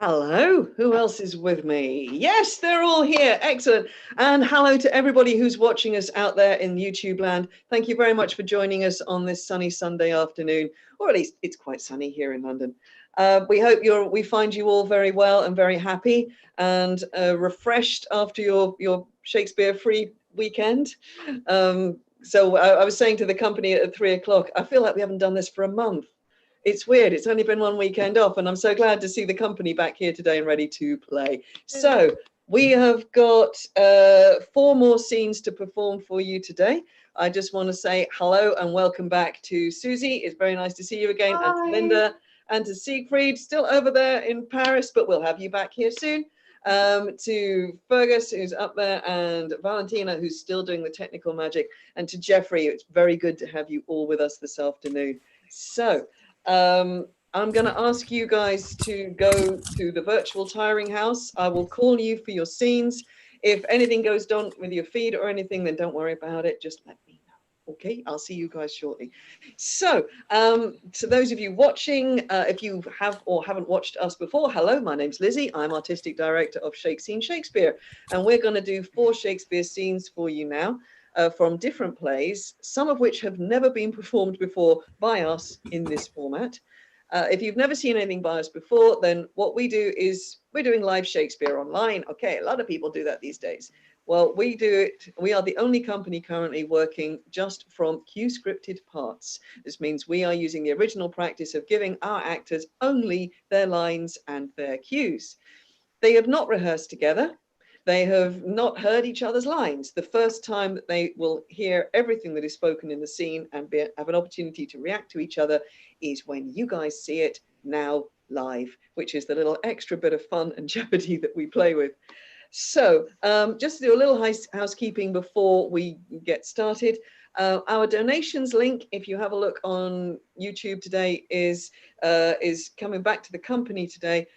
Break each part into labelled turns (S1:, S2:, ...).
S1: Hello, who else is with me? Yes, they're all here. Excellent. And hello to everybody who's watching us out there in YouTube land. Thank you very much for joining us on this sunny Sunday afternoon, or at least it's quite sunny here in London. We find you all very well and very happy and refreshed after your Shakespeare-free weekend. I was saying to the company at 3 o'clock, I feel like we haven't done this for a month. It's weird. It's only been one weekend off, and I'm so glad to see the company back here today and ready to play. So we have got 4 more scenes to perform for you today. I just want to say hello and welcome back to Susie. It's very nice to see you again.
S2: Hi.
S1: And to Linda and to Siegffried, still over there in Paris, but we'll have you back here soon. To Fergus, who's up there, and Valentina, who's still doing the technical magic, and to Geoffrey. It's very good to have you all with us this afternoon. So I'm going to ask you guys to go to the virtual tiring house. I will call you for your scenes. If anything goes down with your feed or anything, then don't worry about it. Just let me know. Okay, I'll see you guys shortly. So, to those of you watching, if you have or haven't watched us before, hello, my name's Lizzie. I'm Artistic Director of Shakespeare, and we're going to do 4 Shakespeare scenes for you now. From different plays, some of which have never been performed before by us in this format. If you've never seen anything by us before, then what we do is we're doing live Shakespeare online. Okay, a lot of people do that these days. Well, we do it. We are the only company currently working just from cue-scripted parts. This means we are using the original practice of giving our actors only their lines and their cues. They have not rehearsed together. They have not heard each other's lines. The first time that they will hear everything that is spoken in the scene and have an opportunity to react to each other is when you guys see it now live, which is the little extra bit of fun and jeopardy that we play with. So just to do a little housekeeping before we get started, our donations link, if you have a look on YouTube today, is coming back to the company today.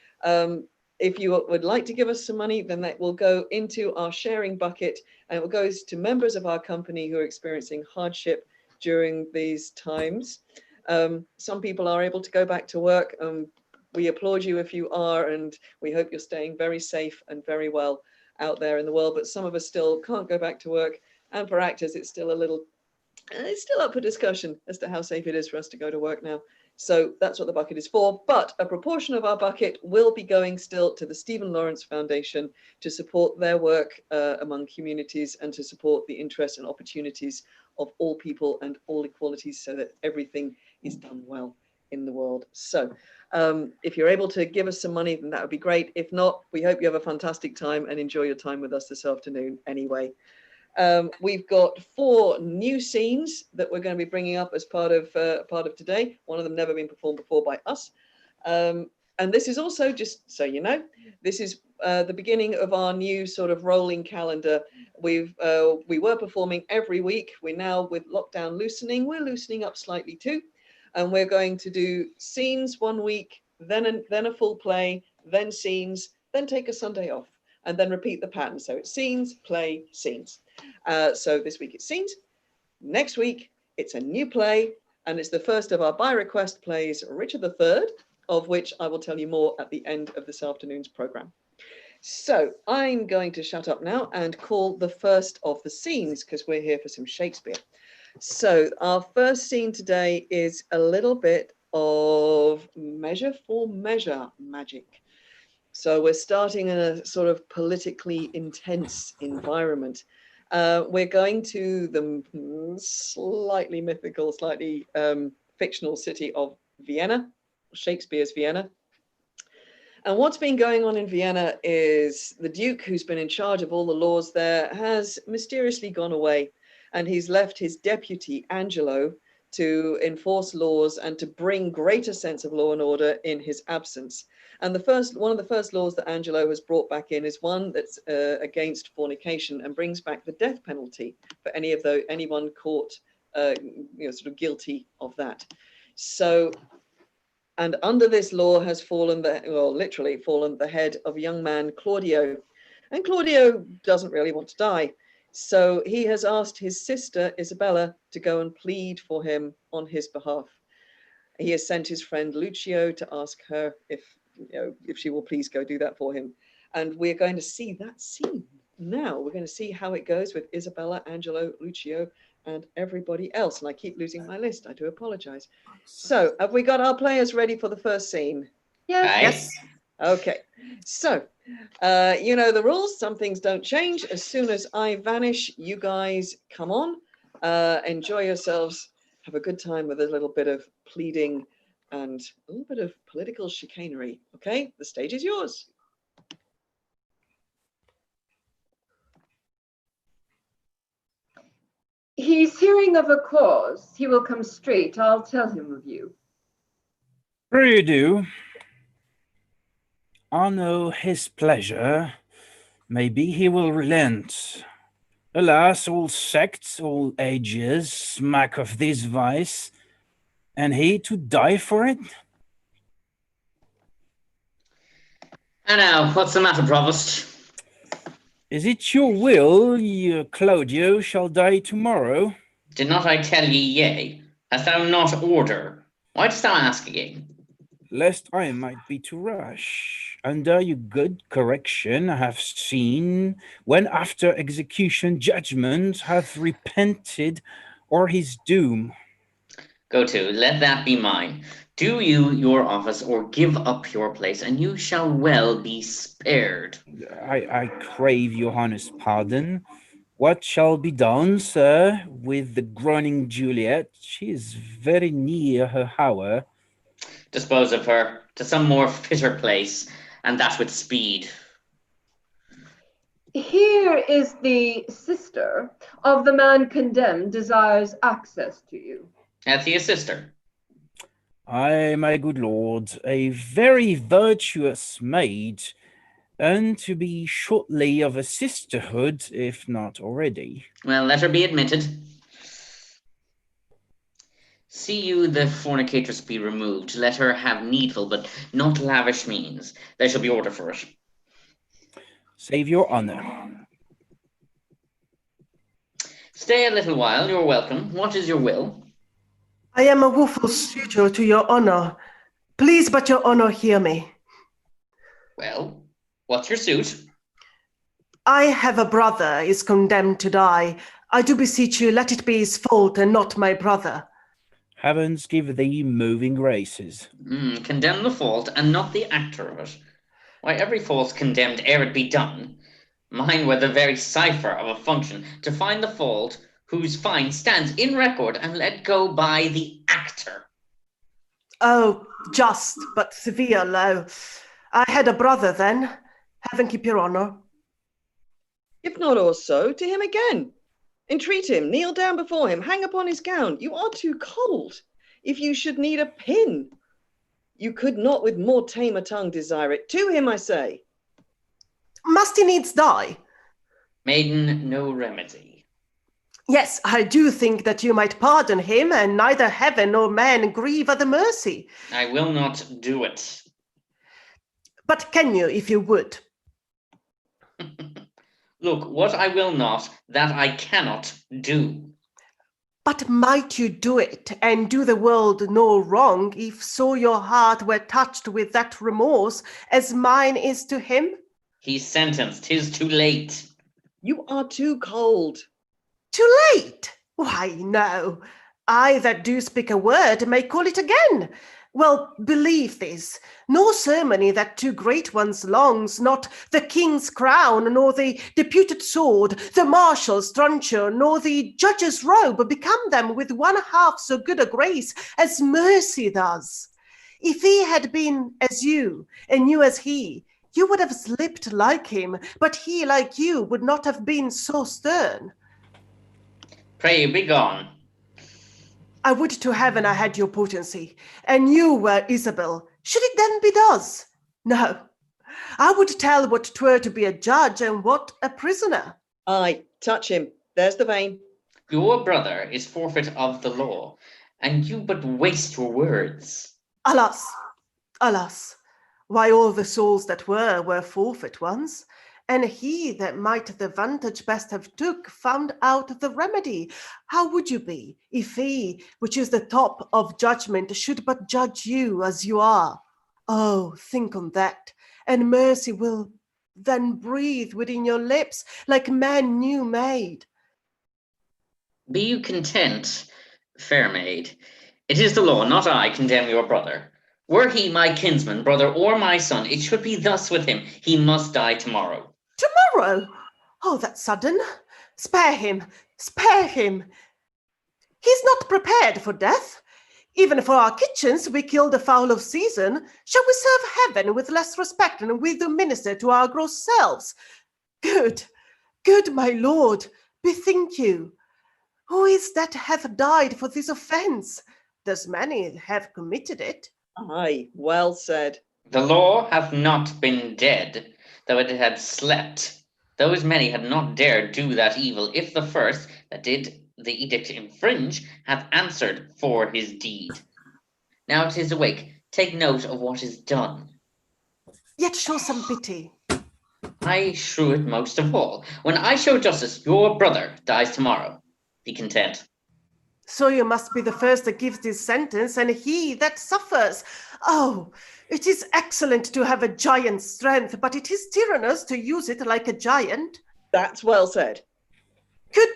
S1: If you would like to give us some money, then that will go into our sharing bucket, and it will go to members of our company who are experiencing hardship during these times. Some people are able to go back to work. We applaud you if you are, and we hope you're staying very safe and very well out there in the world. But some of us still can't go back to work, and for actors, it's still up for discussion as to how safe it is for us to go to work now. So that's what the bucket is for. But a proportion of our bucket will be going still to the Stephen Lawrence Foundation to support their work among communities and to support the interests and opportunities of all people and all equalities so that everything is done well in the world. So if you're able to give us some money, then that would be great. If not, we hope you have a fantastic time and enjoy your time with us this afternoon anyway. We've got 4 new scenes that we're going to be bringing up as part of today. One of them never been performed before by us. And this is also, just so you know, this is the beginning of our new sort of rolling calendar. We were performing every week. We're now, with lockdown loosening, we're loosening up slightly too. And we're going to do scenes one week, then a full play, then scenes, then take a Sunday off, and then repeat the pattern. So it's scenes, play, scenes. So this week it's scenes. Next week it's a new play, and it's the first of our by request plays, Richard III, of which I will tell you more at the end of this afternoon's program. So I'm going to shut up now and call the first of the scenes, because we're here for some Shakespeare. So our first scene today is a little bit of measure for measure magic. So we're starting in a sort of politically intense environment. We're going to the slightly mythical, slightly fictional city of Vienna, Shakespeare's Vienna. And what's been going on in Vienna is the Duke, who's been in charge of all the laws there, has mysteriously gone away, and he's left his deputy, Angelo, to enforce laws and to bring greater sense of law and order in his absence. And one of the first laws that Angelo has brought back in is one that's against fornication and brings back the death penalty for anyone caught sort of guilty of that. So, and under this law has literally fallen the head of a young man, Claudio. And Claudio doesn't really want to die. So he has asked his sister, Isabella, to go and plead for him on his behalf. He has sent his friend Lucio to ask her if if she will please go do that for him. And we're going to see that scene now. We're going to see how it goes with Isabella, Angelo, Lucio, and everybody else. And I keep losing my list. I do apologize. So have we got our players ready for the first scene?
S2: Yes.
S1: Okay. So, you know the rules. Some things don't change. As soon as I vanish, you guys come on. Enjoy yourselves. Have a good time with a little bit of pleading and a little bit of political chicanery. Okay? The stage is yours.
S3: He's hearing of a cause. He will come straight. I'll tell him of you.
S4: Pray do. I know his pleasure. Maybe he will relent. Alas, all sects, all ages smack of this vice, and he to die for it?
S2: And now, what's the matter, Provost?
S4: Is it your will Claudio shall die tomorrow?
S2: Did not I tell ye yea? Hast thou not order? Why dost thou ask again?
S4: Lest I might be too rash. Under your good correction I have seen, when after execution judgment hath repented or his doom.
S2: Go to, let that be mine. Do you your office, or give up your place, and you shall well be spared.
S4: I crave your honest pardon. What shall be done, sir, with the groaning Juliet? She is very near her hour.
S2: Dispose of her to some more fitter place, and that with speed.
S3: Here is the sister of the man condemned desires access to you.
S2: Hath he a sister?
S4: Ay, my good lord, a very virtuous maid, and to be shortly of a sisterhood, if not already.
S2: Well, let her be admitted. See you the fornicatress be removed. Let her have needful, but not lavish means. There shall be order for it.
S4: Save your honor.
S2: Stay a little while, you're welcome. What is your will?
S5: I am a woeful suitor to your honor. Please but your honor hear me.
S2: Well, what's your suit?
S5: I have a brother is condemned to die. I do beseech you, let it be his fault and not my brother.
S4: Heavens give thee moving graces.
S2: Condemn the fault and not the actor of it. Why, every fault's condemned ere it be done. Mine were the very cipher of a function, to find the fault whose fine stands in record and let go by the actor.
S5: Oh, just but severe, Low. I had a brother then. Heaven keep your honor.
S1: If not also, to him again. Entreat him, kneel down before him, hang upon his gown. You are too cold. If you should need a pin, you could not with more tame a tongue desire it. To him, I say.
S5: Must he needs die?
S2: Maiden, no remedy.
S5: Yes, I do think that you might pardon him, and neither heaven nor man grieve at the mercy.
S2: I will not do it.
S5: But can you, if you would?
S2: Look, what I will not, that I cannot do.
S5: But might you do it, and do the world no wrong, if so your heart were touched with that remorse, as mine is to him?
S2: He's sentenced, 'tis too late.
S1: You are too cold.
S5: Too late? Why, no. I that do speak a word may call it again. Well, believe this, no ceremony that two great ones longs, not the king's crown, nor the deputed sword, the marshal's truncheon, nor the judge's robe, become them with one half so good a grace as mercy does. If he had been as you, and you as he, you would have slipped like him, but he like you would not have been so stern.
S2: Pray you, be gone.
S5: I would to heaven I had your potency, and you were Isabel. Should it then be thus? No, I would tell what 'twere to be a judge and what a prisoner.
S1: Aye, touch him. There's the vein.
S2: Your brother is forfeit of the law, and you but waste your words.
S5: Alas, alas, why all the souls that were forfeit ones, and he that might the vantage best have took found out the remedy. How would you be, if he, which is the top of judgment, should but judge you as you are? Oh, think on that, and mercy will then breathe within your lips like man new made.
S2: Be you content, fair maid. It is the law, not I, condemn your brother. Were he my kinsman, brother, or my son, it should be thus with him. He must die tomorrow.
S5: Tomorrow? Oh, that's sudden. Spare him, spare him. He's not prepared for death. Even for our kitchens, we kill the fowl of season. Shall we serve heaven with less respect than we do minister to our gross selves? Good, good, my lord, bethink you. Who is that hath died for this offence? There's many have committed it.
S1: Aye, well said.
S2: The law hath not been dead, though it had slept. Those many had not dared do that evil, if the first that did the edict infringe hath answered for his deed. Now 'tis awake, take note of what is done.
S5: Yet show some pity.
S2: I shew it most of all. When I show justice, your brother dies tomorrow. Be content.
S5: So you must be the first that gives this sentence, and he that suffers. Oh, it is excellent to have a giant's strength, but it is tyrannous to use it like a giant.
S1: That's well said.
S5: Could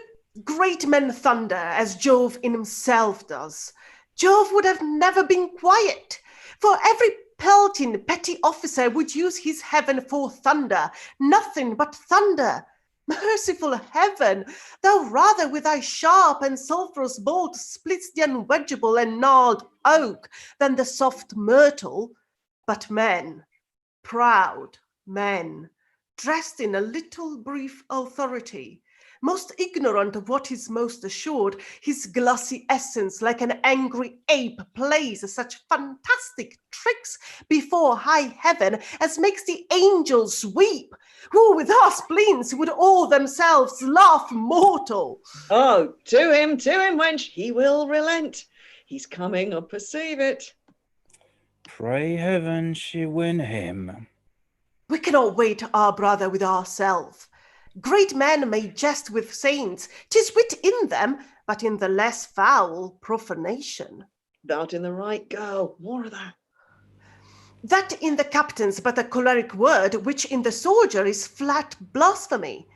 S5: great men thunder as Jove in himself does? Jove would have never been quiet, for every pelting petty officer would use his heaven for thunder, nothing but thunder. Merciful heaven, thou rather with thy sharp and sulphurous bolt splits the unwedgeable and gnarled oak than the soft myrtle. But men, proud men, dressed in a little brief authority, most ignorant of what is most assured, his glossy essence like an angry ape plays such fantastic tricks before high heaven as makes the angels weep, who with our spleens would all themselves laugh mortal.
S1: Oh, to him, wench, he will relent. He's coming, I perceive it.
S4: Pray heaven she win him.
S5: We cannot wait our brother with ourselves. Great men may jest with saints, 'tis wit in them, but in the less foul profanation.
S1: Thou'rt in the right, girl. More of that.
S5: That in the captain's but a choleric word, which in the soldier is flat blasphemy.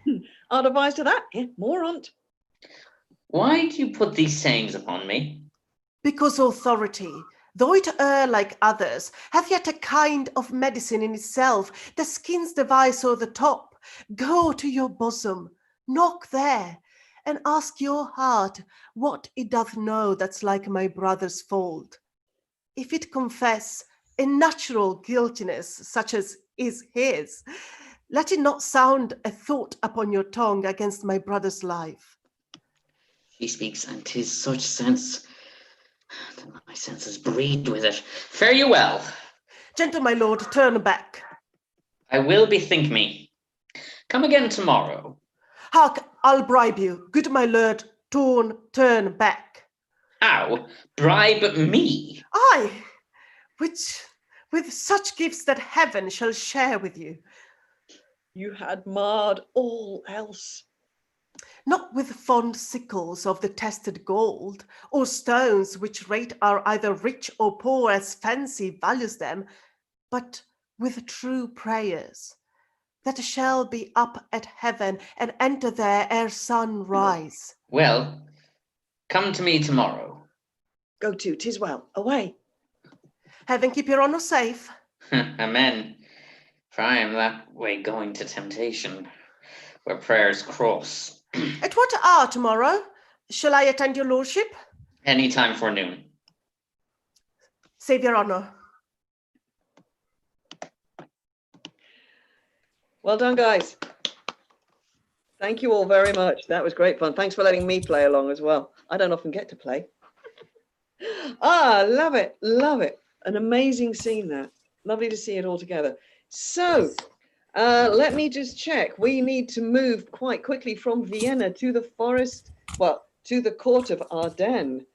S1: Art advised to that? More on't.
S2: Why do you put these sayings upon me?
S5: Because authority, though it err like others, hath yet a kind of medicine in itself. The skin's device o'er the top. Go to your bosom, knock there, and ask your heart what it doth know that's like my brother's fault. If it confess a natural guiltiness such as is his, let it not sound a thought upon your tongue against my brother's life.
S2: She speaks, and 'tis such sense that my senses breed with it. Fare you well.
S5: Gentle my lord, turn back.
S2: I will bethink me. Come again tomorrow.
S5: Hark, I'll bribe you. Good my lord, turn back.
S2: How? Bribe me?
S5: Aye, which with such gifts that heaven shall share with you.
S1: You had marred all else.
S5: Not with fond sickles of the tested gold, or stones which rate are either rich or poor as fancy values them, but with true prayers, that shall be up at heaven and enter there ere sun rise.
S2: Well, come to me tomorrow.
S1: Go to, 'tis well. Away.
S5: Heaven keep your honour safe.
S2: Amen. For I am that way going to temptation, where prayers cross.
S5: At what hour tomorrow? Shall I attend your lordship?
S2: Any time for noon.
S5: Save your honour.
S1: Well done, guys. Thank you all very much. That was great fun. Thanks for letting me play along as well. I don't often get to play. Love it. Love it. An amazing scene there. Lovely to see it all together. So let me just check. We need to move quite quickly from Vienna to the forest, well, to the court of Ardennes.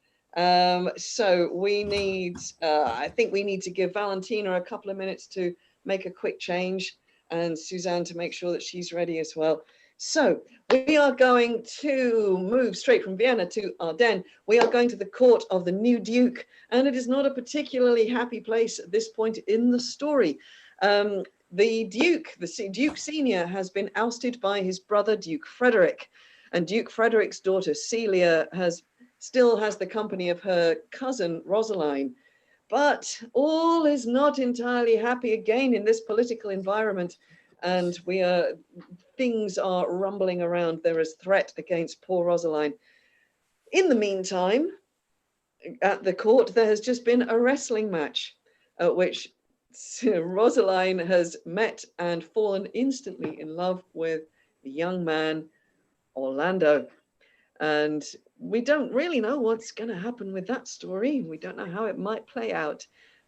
S1: So we need, I think we need to give Valentina a couple of minutes to make a quick change, and Suzanne to make sure that she's ready as well. So we are going to move straight from Vienna to Ardennes. We are going to the court of the new Duke, and it is not a particularly happy place at this point in the story. The Duke Senior has been ousted by his brother, Duke Frederick, and Duke Frederick's daughter, Celia, still has the company of her cousin, Rosaline. But all is not entirely happy again in this political environment, and things are rumbling around. There is threat against poor Rosaline. In the meantime, at the court, there has just been a wrestling match at which Rosaline has met and fallen instantly in love with the young man, Orlando. And we don't really know what's going to happen with that story. We don't know how it might play out.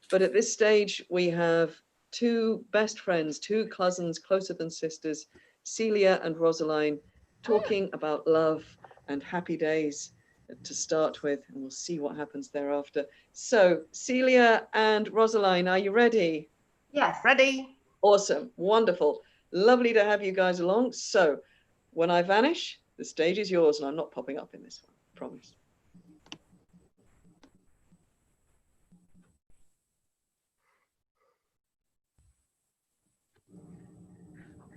S1: But at this stage, we have two best friends, two cousins closer than sisters, Celia and Rosaline, talking about love and happy days to start with, and we'll see what happens thereafter. So, Celia and Rosaline, are you ready?
S3: Yes.
S5: Ready?
S1: Awesome, wonderful, lovely to have you guys along. So, when I vanish, the stage is yours, and I'm not popping up in this one, promise.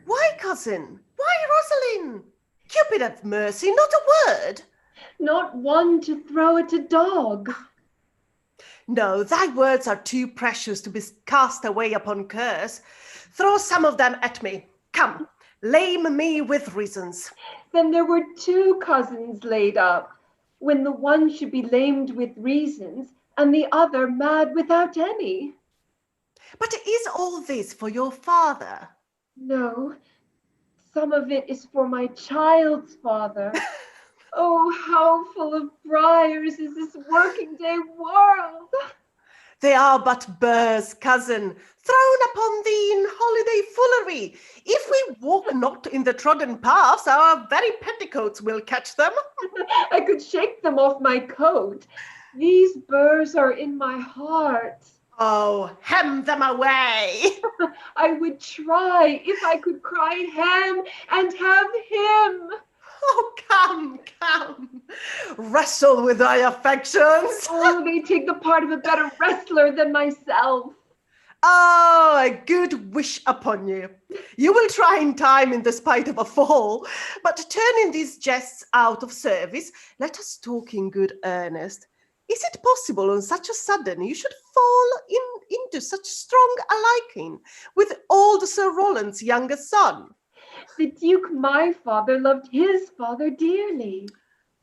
S5: Why, cousin? Why, Rosaline? Cupid have mercy, not a word.
S3: Not one to throw at a dog.
S5: No, thy words are too precious to be cast away upon curse. Throw some of them at me. Come, lame me with reasons.
S3: Then there were two cousins laid up, when the one should be lamed with reasons, and the other mad without any.
S5: But is all this for your father?
S3: No, some of it is for my child's father. Oh, how full of briars is this working day world!
S5: They are but burrs, cousin, thrown upon thee in holiday foolery. If we walk not in the trodden paths, our very petticoats will catch them.
S3: I could shake them off my coat. These burrs are in my heart.
S5: Oh, hem them away.
S3: I would try if I could cry hem and have him.
S5: Oh, come, come. Wrestle with thy affections.
S3: Oh, they take the part of a better wrestler than myself.
S5: Oh, a good wish upon you. You will try in time in the spite of a fall, but turning these jests out of service, let us talk in good earnest. Is it possible on such a sudden you should fall into such strong a liking with old Sir Roland's younger son?
S3: The Duke, my father, loved his father dearly.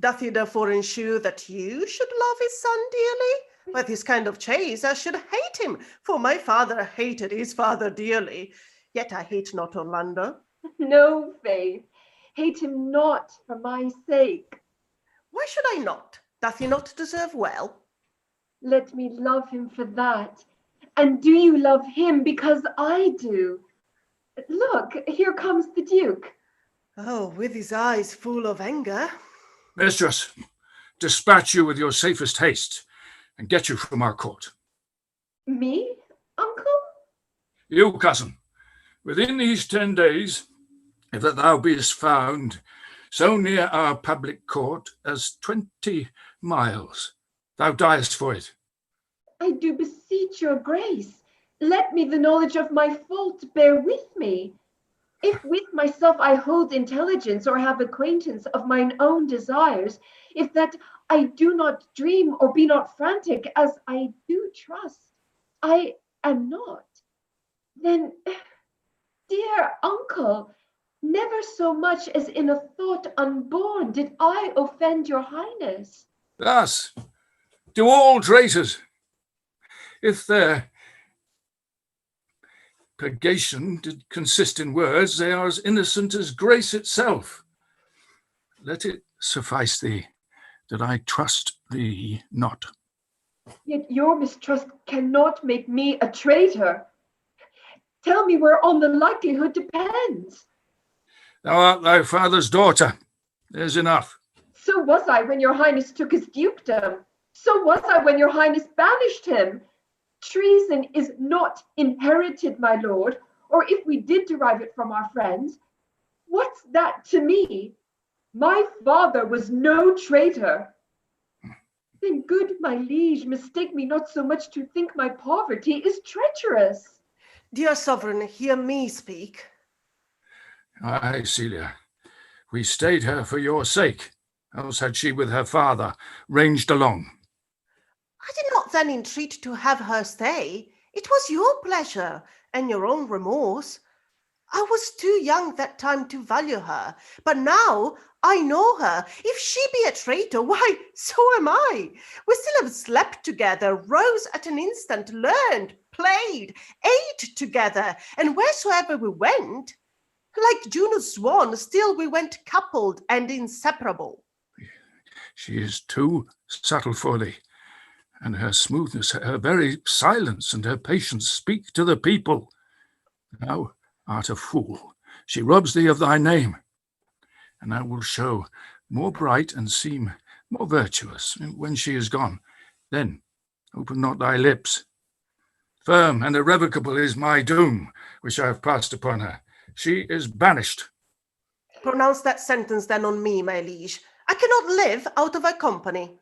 S5: Doth he therefore ensure that you should love his son dearly? With his kind of chase, I should hate him, for my father hated his father dearly. Yet I hate not Orlando.
S3: No, Faith, hate him not for my sake.
S5: Why should I not? Doth he not deserve well?
S3: Let me love him for that. And do you love him because I do? Look, here comes the Duke.
S5: Oh, with his eyes full of anger.
S6: Mistress, dispatch you with your safest haste, and get you from our court.
S3: Me, uncle?
S6: You, cousin, within these 10 days, if that thou beest found so near our public court as 20 miles, thou diest for it.
S3: I do beseech your grace. Let me the knowledge of my fault bear with me. If with myself I hold intelligence or have acquaintance of mine own desires, if that I do not dream or be not frantic, as I do trust, I am not, then, dear uncle, never so much as in a thought unborn did I offend your highness.
S6: Thus, do all traitors, if their purgation did consist in words, they are as innocent as grace itself. Let it suffice thee that I trust thee not.
S3: Yet your mistrust cannot make me a traitor. Tell me whereon the likelihood depends.
S6: Thou art thy father's daughter. There's enough.
S3: So was I when your highness took his dukedom. So was I when your highness banished him. Treason is not inherited, my lord, or if we did derive it from our friends, What's that to me? My father was no traitor. Then good my liege, mistake me not so much to think my poverty is treacherous.
S5: Dear sovereign, hear me speak.
S6: Aye, Celia, we stayed her for your sake, else had she with her father ranged along.
S5: I did not then entreat to have her stay. It was your pleasure and your own remorse. I was too young that time to value her, but now I know her. If she be a traitor, why, so am I. We still have slept together, rose at an instant, learned, played, ate together, and wheresoever we went, like Juno's swan, still we went coupled and inseparable.
S6: She is too subtle for thee, and her smoothness, her very silence and her patience speak to the people. Thou art a fool. She robs thee of thy name, and I will show more bright and seem more virtuous when she is gone. Then open not thy lips. Firm and irrevocable is my doom, which I have passed upon her. She is banished.
S5: Pronounce that sentence then on me, my liege. I cannot live out of her company.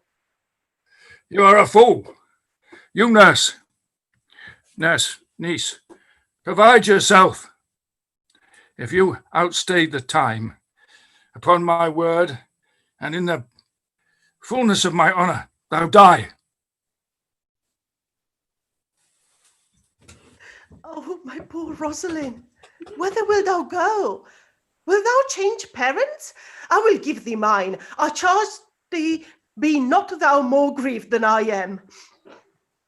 S6: You are a fool. You, nurse, niece, provide yourself. If you outstay the time, upon my word, and in the fullness of my honour, thou die.
S5: Oh, my poor Rosalind, whither wilt thou go? Wilt thou change parents? I will give thee mine. I charge thee, be not thou more grieved than I am.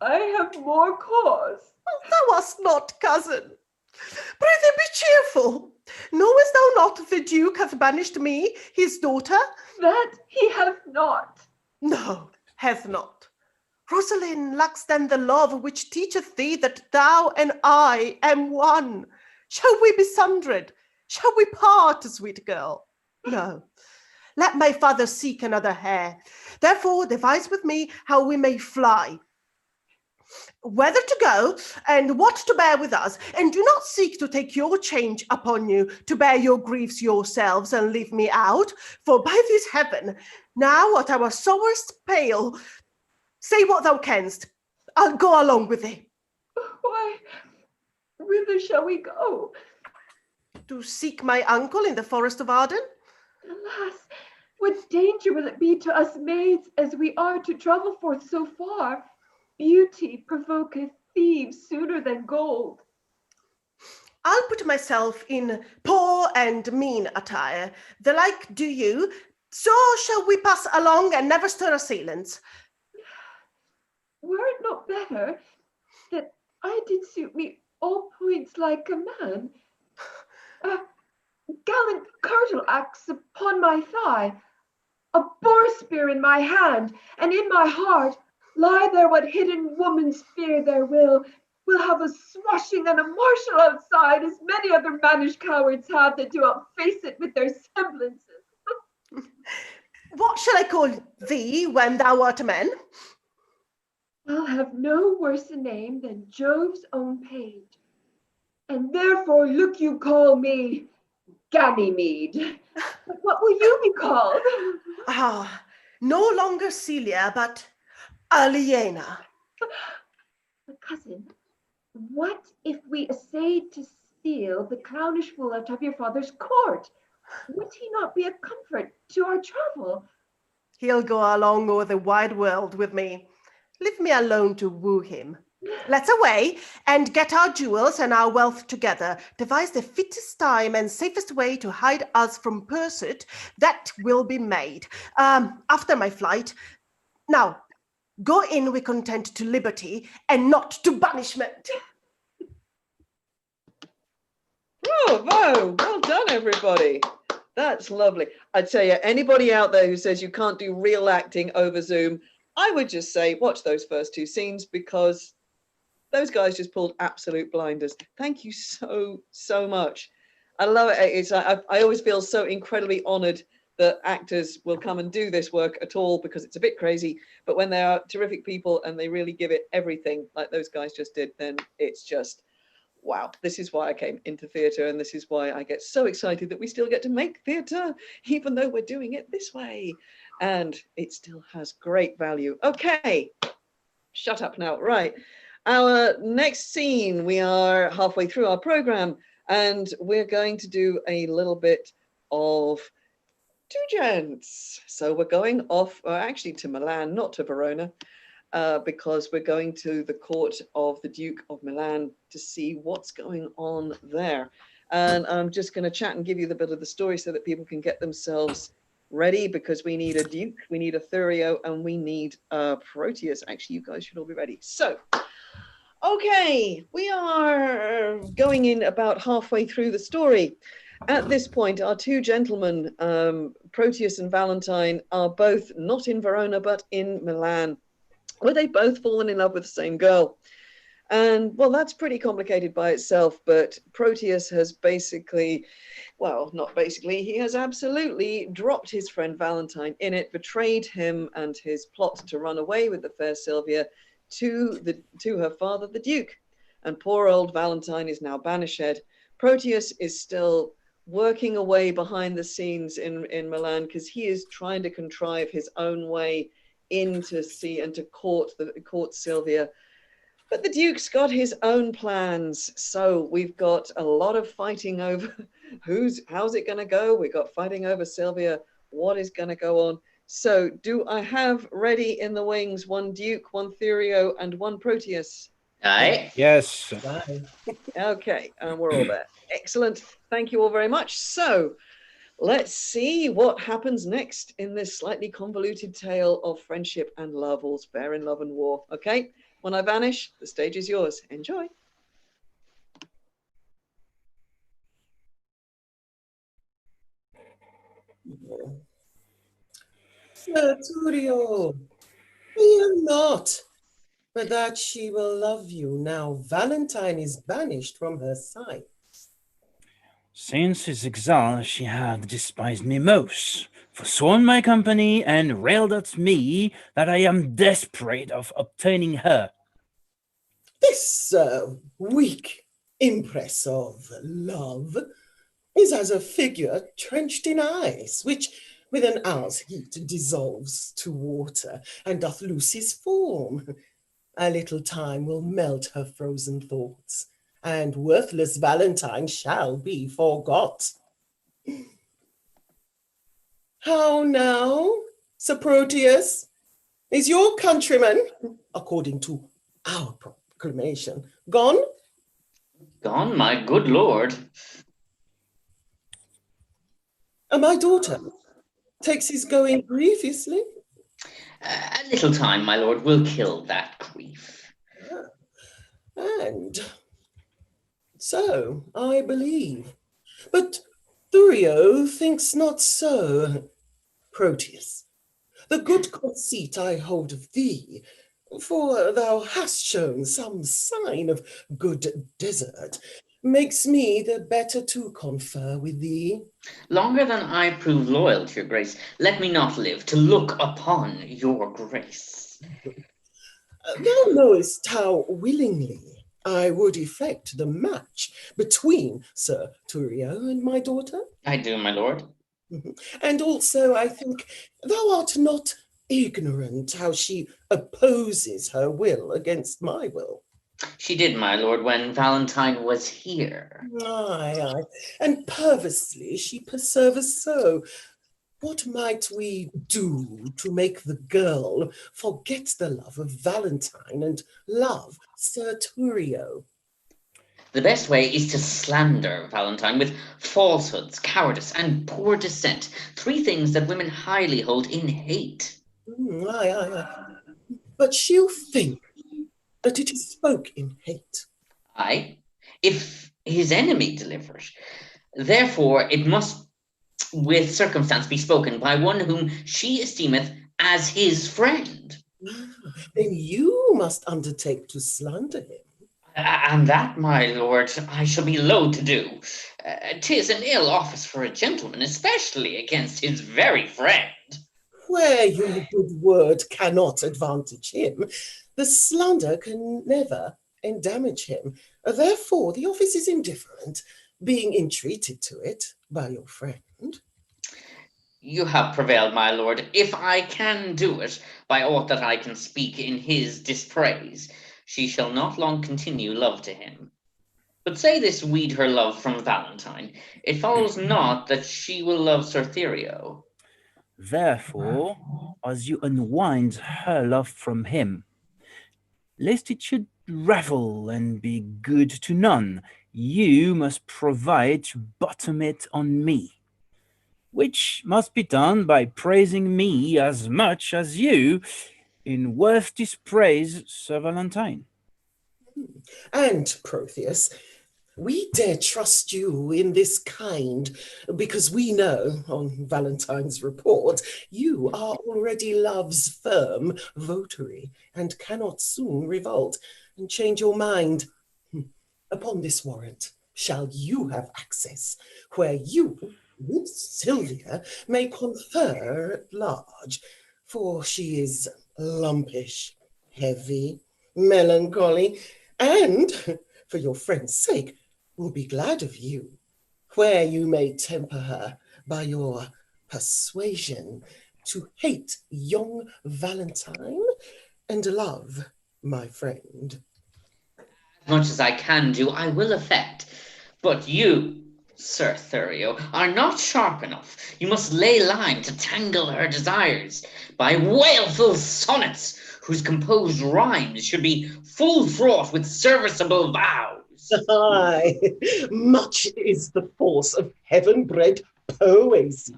S3: I have more cause.
S5: Oh, thou hast not, cousin. Prithee be cheerful. Knowest thou not the Duke hath banished me, his daughter?
S3: That he hath not.
S5: No, hath not. Rosalind lacks then the love which teacheth thee that thou and I am one. Shall we be sundered? Shall we part, sweet girl? No. Let my father seek another heir. Therefore devise with me how we may fly. Whether to go, and what to bear with us, and do not seek to take your change upon you, to bear your griefs yourselves, and leave me out, for by this heaven, now at our sorest pale, say what thou canst, I'll go along with thee.
S3: Why, whither shall we go?
S5: To seek my uncle in the forest of Arden?
S3: Alas, what danger will it be to us maids, as we are to travel forth so far? Beauty provoketh thieves sooner than gold.
S5: I'll put myself in poor and mean attire. The like do you. So shall we pass along and never stir assailants.
S3: Were it not better that I did suit me all points like a man? A gallant curtal axe upon my thigh, a boar spear in my hand, and in my heart lie there what hidden woman's fear there will have a swashing and a marshal outside, as many other mannish cowards have that do outface it with their semblances.
S5: What shall I call thee when thou art a man?
S3: I'll have no worse a name than Jove's own page, and therefore look you call me Ganymede. But what will you be called?
S5: Ah, no longer Celia, but Aliena.
S3: Cousin, what if we essayed to steal the clownish fool out of your father's court? Would he not be a comfort to our travel?
S5: He'll go along o'er the wide world with me. Leave me alone to woo him. Let's away and get our jewels and our wealth together. Devise the fittest time and safest way to hide us from pursuit. That will be made after my flight. Now, go in with content to liberty and not to banishment.
S1: Bravo! Well done, everybody. That's lovely. I tell you, anybody out there who says you can't do real acting over Zoom, I would just say watch those first two scenes, because those guys just pulled absolute blinders. Thank you so much. I love it. I always feel so incredibly honored that actors will come and do this work at all, because it's a bit crazy. But when they are terrific people and they really give it everything, like those guys just did, then it's just wow, this is why I came into theatre, and this is why I get so excited that we still get to make theatre, even though we're doing it this way. And it still has great value. Okay, shut up now. Right. Our next scene, we are halfway through our program, and we're going to do a little bit of Two Gents. So we're going off, actually to Milan, not to Verona, because we're going to the court of the Duke of Milan to see what's going on there. And I'm just going to chat and give you the bit of the story so that people can get themselves ready, because we need a Duke, we need a Thurio, and we need a Proteus. Actually, you guys should all be ready. So, okay, we are going in about halfway through the story. At this point, our two gentlemen, Proteus and Valentine, are both not in Verona, but in Milan, where they both fallen in love with the same girl. And well, that's pretty complicated by itself, but Proteus has basically, well, not basically, he has absolutely dropped his friend Valentine in it, betrayed him and his plot to run away with the fair Sylvia to her father, the Duke. And poor old Valentine is now banished. Proteus is still working away behind the scenes in Milan, because he is trying to contrive his own way in to see and to court Sylvia. But the Duke's got his own plans. So we've got a lot of fighting over how's it going to go? We've got fighting over Sylvia. What is going to go on? So do I have ready in the wings one Duke, one Thurio, and one Proteus?
S2: Aye.
S4: Yes.
S1: Okay, and we're all there. Excellent. Thank you all very much. So let's see what happens next in this slightly convoluted tale of friendship and love, all's fair in love and war. Okay, when I vanish, the stage is yours. Enjoy.
S7: Sir Turio, fear not, but that she will love you now Valentine is banished from her sight.
S4: Since his exile, she had despised me most, forsworn my company, and railed at me that I am desperate of obtaining her.
S7: This weak impress of love is as a figure trenched in ice, which with an hour's heat dissolves to water and doth lose his form. A little time will melt her frozen thoughts, and worthless Valentine shall be forgot. How now, Sir Proteus? Is your countryman, according to our proclamation, gone?
S2: Gone, my good lord.
S7: And my daughter takes his going grievously?
S2: A little time, my lord, will kill that grief.
S7: And so I believe. But Thurio thinks not so. Proteus, the good conceit I hold of thee, for thou hast shown some sign of good desert, makes me the better to confer with thee.
S2: Longer than I prove loyal to your grace, let me not live to look upon your grace.
S7: Thou knowest how willingly I would effect the match between Sir Thurio and my daughter.
S2: I do, my lord.
S7: And also, I think thou art not ignorant how she opposes her will against my will.
S2: She did, my lord, when Valentine was here.
S7: Aye, and purposely she perserves so. What might we do to make the girl forget the love of Valentine and love Sir Thurio?
S2: The best way is to slander Valentine with falsehoods, cowardice, and poor descent. 3 things that women highly hold in hate.
S7: Aye. But she'll think that it is spoke in hate.
S2: Aye, if his enemy delivers. Therefore, it must with circumstance be spoken by one whom she esteemeth as his friend.
S7: Then you must undertake to slander him.
S2: And that, my lord, I shall be loath to do. 'Tis an ill office for a gentleman, especially against his very friend.
S7: Where your good word cannot advantage him, the slander can never and damage him. Therefore, the office is indifferent, being entreated to it by your friend.
S2: You have prevailed, my lord. If I can do it by aught that I can speak in his dispraise, she shall not long continue love to him. But say this weed her love from Valentine, it follows not that she will love Sir Therio.
S4: Therefore, as you unwind her love from him, lest it should ravel and be good to none, you must provide to bottom it on me, which must be done by praising me as much as you in worth dispraise Sir Valentine.
S7: And, Protheus, we dare trust you in this kind, because we know, on Valentine's report, you are already love's firm votary, and cannot soon revolt and change your mind. Upon this warrant shall you have access, where you, with Sylvia, may confer at large, for she is lumpish, heavy, melancholy, and, for your friend's sake, will be glad of you, where you may temper her by your persuasion to hate young Valentine and love my friend.
S2: As much as I can do, I will effect. But you, Sir Thurio, are not sharp enough. You must lay lime to tangle her desires by wailful sonnets, whose composed rhymes should be full fraught with serviceable vows.
S7: Aye, much is the force of heaven-bred poesy.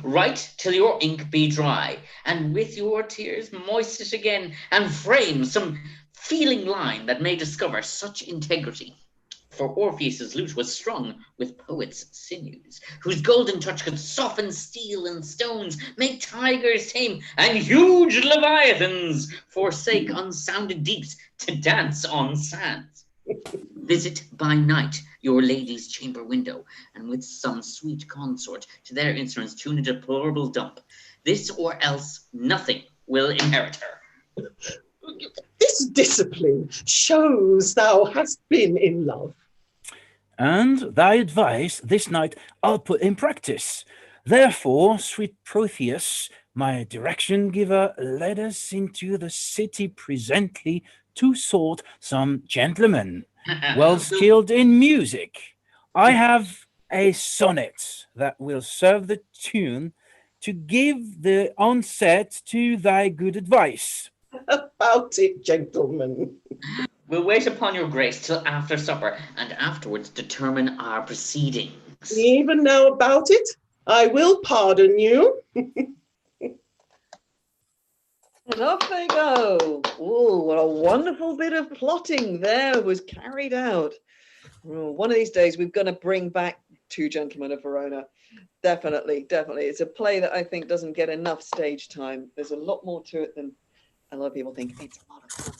S2: Write till your ink be dry, and with your tears moist it again, and frame some feeling line that may discover such integrity. For Orpheus's lute was strung with poets' sinews, whose golden touch could soften steel and stones, make tigers tame, and huge leviathans forsake unsounded deeps to dance on sands. Visit by night your lady's chamber window, and with some sweet consort to their instruments tune a deplorable dump. This or else nothing will inherit her.
S7: This discipline shows thou hast been in love.
S4: And thy advice this night I'll put in practice. Therefore, sweet Protheus, my direction giver, let us into the city presently to sort some gentlemen, well skilled in music. I have a sonnet that will serve the tune to give the onset to thy good advice.
S7: About it, gentlemen.
S2: We'll wait upon your grace till after supper, and afterwards determine our proceedings.
S7: Even now about it, I will pardon you.
S1: And off they go. Oh, what a wonderful bit of plotting there was carried out. Oh, one of these days we're going to bring back Two Gentlemen of Verona. Definitely, definitely. It's a play that I think doesn't get enough stage time. There's a lot more to it than a lot of people think. It's a lot of fun.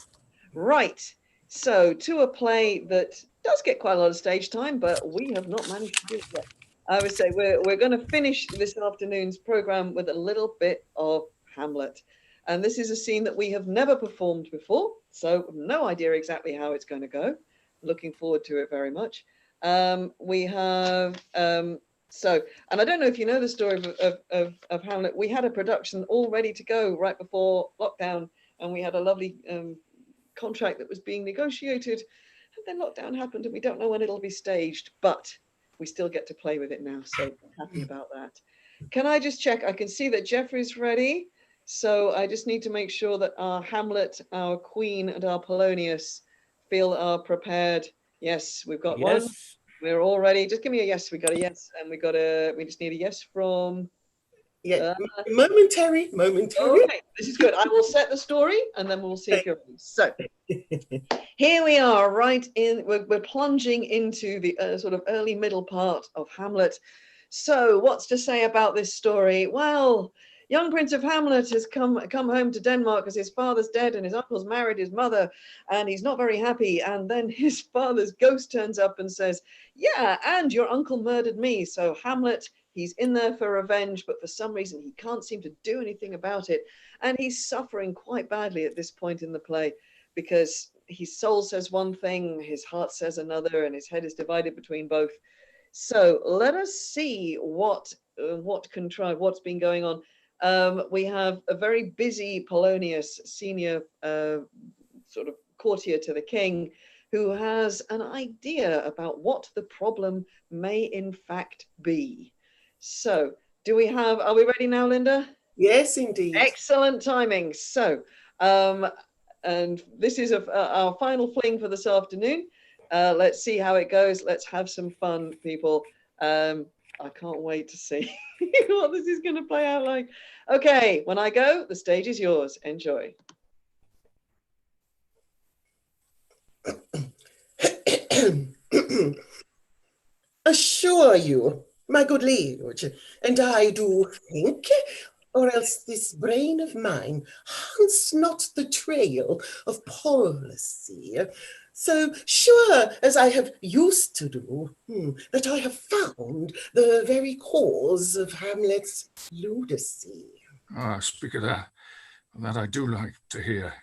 S1: Right. So to a play that does get quite a lot of stage time, but we have not managed to do it yet. I would say we're going to finish this afternoon's program with a little bit of Hamlet. And this is a scene that we have never performed before, so no idea exactly how it's going to go. Looking forward to it very much. We have, and I don't know if you know the story of Hamlet. We had a production all ready to go right before lockdown, and we had a lovely contract that was being negotiated. And then lockdown happened, and we don't know when it'll be staged, but we still get to play with it now, so I'm happy about that. Can I just check? I can see that Geoffrey's ready. So I just need to make sure that our Hamlet, our Queen, and our Polonius are prepared. Yes, we've got one. We're all ready. Just give me a yes. We got a yes, and we just need a yes from.
S7: Yeah, momentary.
S1: Okay, this is good. I will set the story, and then we'll see if you're ready. So here we are, right in. We're plunging into the sort of early middle part of Hamlet. So what's to say about this story? Well, young Prince of Hamlet has come home to Denmark because his father's dead and his uncle's married his mother, and he's not very happy. And then his father's ghost turns up and says, yeah, and your uncle murdered me. So Hamlet, he's in there for revenge, but for some reason he can't seem to do anything about it. And he's suffering quite badly at this point in the play because his soul says one thing, his heart says another, and his head is divided between both. So let us see what's been going on. We have a very busy Polonius, senior sort of courtier to the king, who has an idea about what the problem may in fact be. So are we ready now, Linda?
S7: Yes, indeed.
S1: Excellent timing. So, and this is our final fling for this afternoon. Let's see how it goes. Let's have some fun, people. I can't wait to see what this is going to play out like. Okay, when I go, the stage is yours. Enjoy.
S7: Assure you, my good liege, and I do think, or else this brain of mine hunts not the trail of policy, so sure as I have used to do, that I have found the very cause of Hamlet's lunacy.
S6: Ah, speak of that. That I do like to hear.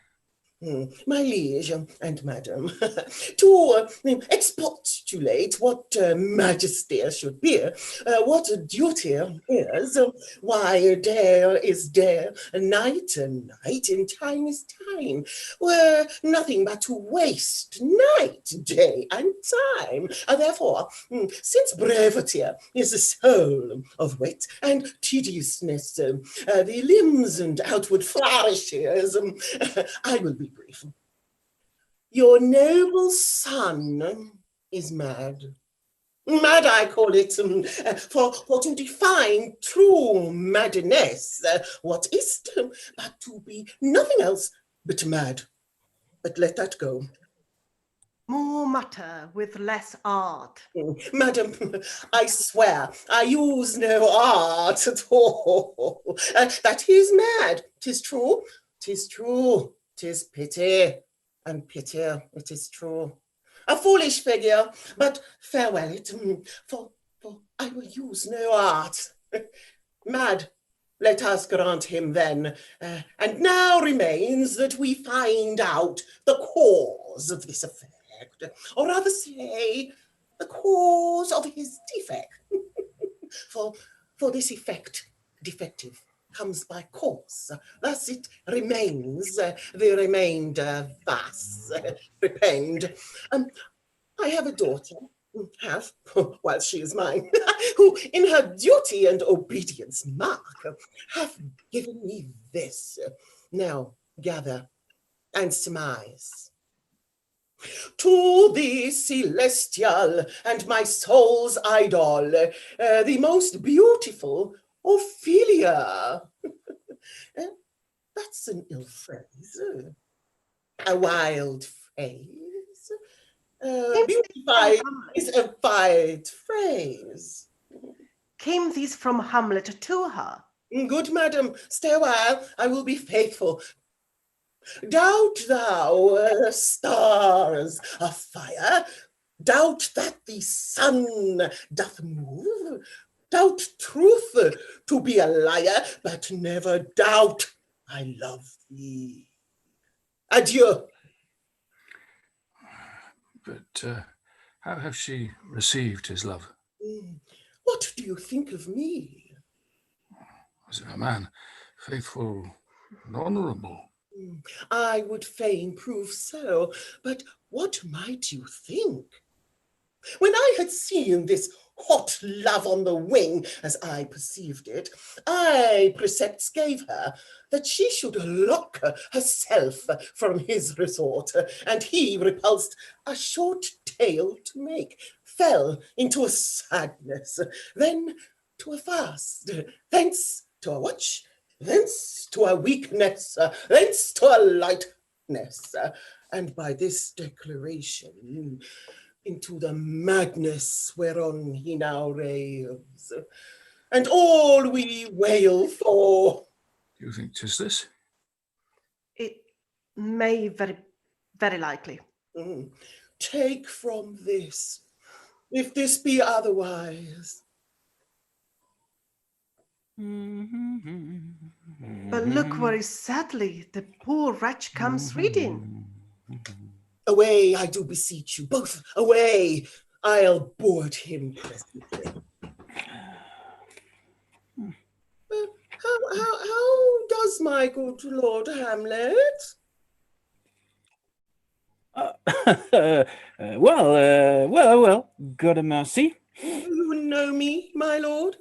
S7: My liege and madam, to expostulate what majesty should be, what duty is, why day is day, night and night, and time is time, were nothing but to waste night, day, and time. Therefore, since brevity is the soul of wit, and tediousness the limbs and outward flourishes, I will be brief. Your noble son is mad. Mad, I call it, for to define true madness, what is but to be nothing else but mad. But let that go.
S5: More matter with less art.
S7: Madam, I swear I use no art at all. That he is mad, 'tis true, 'tis true. 'Tis pity, and pity it is true. A foolish figure, but farewell it, for I will use no art. Mad, let us grant him then, and now remains that we find out the cause of this effect, or rather say, the cause of his defect. for this effect, defective, comes by course, thus it remains the remainder thus repend. I have a daughter, while she is mine, who in her duty and obedience mark hath given me this. Now gather and surmise. To the celestial and my soul's idol, the most beautiful Ophelia. That's an ill phrase, a wild phrase. Beautified is a fine phrase.
S5: Came these from Hamlet to her?
S7: Good madam, stay a while, I will be faithful. Doubt thou, stars of fire, doubt that the sun doth move, doubt truth to be a liar, but never doubt I love thee. Adieu.
S6: But how has she received his love?
S7: What do you think of me?
S6: As a man faithful and honourable.
S7: I would fain prove so, but what might you think? When I had seen this hot love on the wing, as I perceived it, I precepts gave her that she should lock herself from his resort, and he, repulsed, a short tale to make, fell into a sadness, then to a fast, thence to a watch, thence to a weakness, thence to a lightness, and by this declaration into the madness whereon he now raves, and all we wail for.
S6: Do you think 'tis this?
S5: It may very likely.
S7: Take from this, if this be otherwise.
S5: But look very sadly the poor wretch comes reading.
S7: Away, I do beseech you, both away. I'll board him presently. How does my good Lord Hamlet?
S4: Well, God a mercy.
S7: You know me, my lord?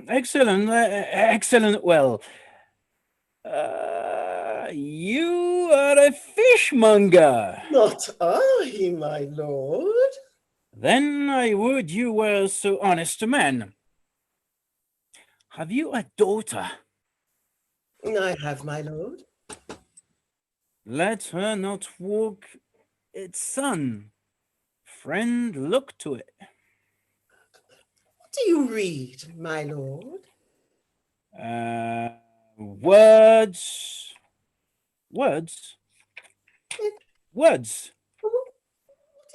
S4: Excellent, excellent. Well, you are a fishmonger.
S7: Not I, my lord.
S4: Then I would you were so honest a man. Have you a daughter?
S7: I have, my lord.
S4: Let her not walk its son. Friend, look to it.
S7: What do you read, my lord?
S4: Words.
S7: What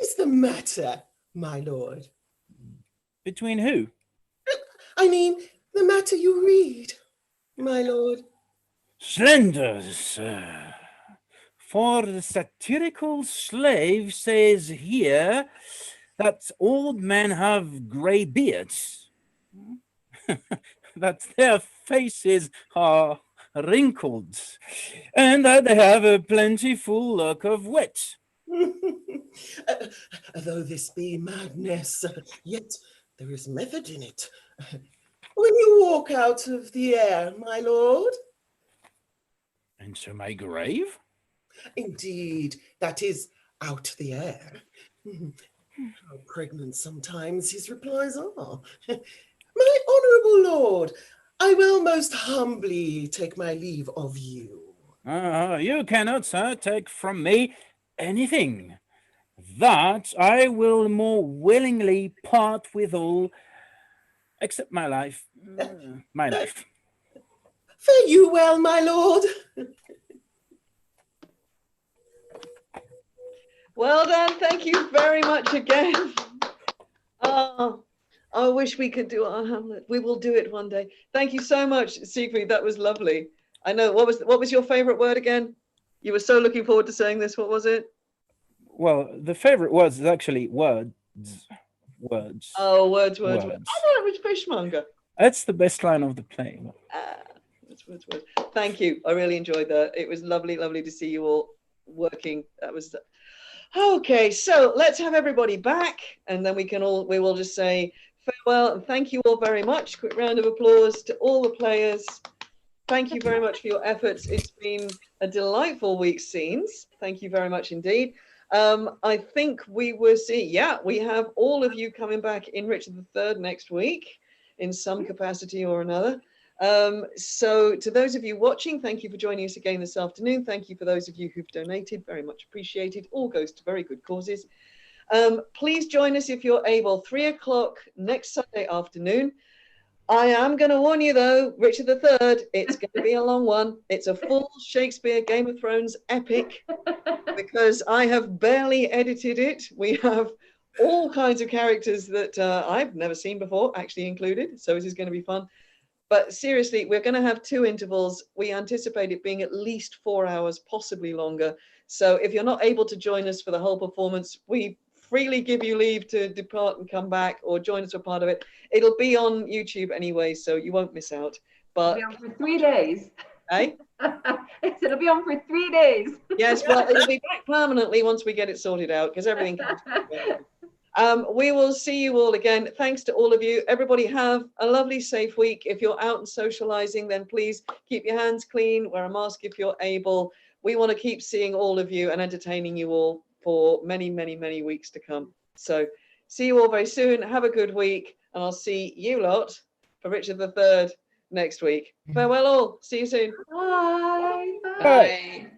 S7: is the matter, my lord?
S4: Between who?
S7: I mean, the matter you read, my lord.
S4: Slender, sir. For the satirical slave says here that old men have grey beards, that their faces are wrinkled, and that they have a plentiful look of wit.
S7: Though this be madness, yet there is method in it. When you walk out of the air, my lord.
S4: Into my grave?
S7: Indeed, that is out the air. How pregnant sometimes his replies are. My honourable lord, I will most humbly take my leave of you.
S4: You cannot, sir, take from me anything. That I will more willingly part with all, except my life. My life.
S7: Fare you well, my lord.
S1: Well done. Thank you very much again. Oh, I wish we could do our Hamlet. We will do it one day. Thank you so much, Siegfried. That was lovely. I know. What was your favorite word again? You were so looking forward to saying this. What was it?
S4: Well, the favorite words is actually words. Words.
S1: Oh, words. I
S4: Words.
S1: thought it was fishmonger.
S4: That's the best line of the play.
S1: Words. Thank you. I really enjoyed that. It was lovely to see you all working. That was okay. So let's have everybody back, and then we will just say farewell and thank you all very much. Quick round of applause to all the players. Thank you very much for your efforts. It's been a delightful week's scenes. Thank you very much indeed. I think we will see. Yeah, we have all of you coming back in Richard III next week in some capacity or another. So to those of you watching, thank you for joining us again this afternoon. Thank you for those of you who've donated, very much appreciated. All goes to very good causes. Please join us if you're able, 3 o'clock next Sunday afternoon. I am going to warn you though, Richard III, it's going to be a long one. It's a full Shakespeare Game of Thrones epic because I have barely edited it. We have all kinds of characters that I've never seen before actually included. So this is going to be fun. But seriously, we're going to have 2 intervals. We anticipate it being at least 4 hours, possibly longer. So if you're not able to join us for the whole performance, we freely give you leave to depart and come back or join us for part of it. It'll be on YouTube anyway, so you won't miss out. But
S3: it'll be on for 3 days.
S1: Eh?
S3: It'll be on for 3 days.
S1: Yes, well, it'll be back permanently once we get it sorted out because everything comes together. We will see you all again. Thanks to all of you. Everybody have a lovely, safe week. If you're out and socializing, then please keep your hands clean, wear a mask if you're able. We want to keep seeing all of you and entertaining you all for many, many, many weeks to come. So see you all very soon. Have a good week. And I'll see you lot for Richard III next week. Farewell all. See you soon.
S3: Bye.
S2: Bye.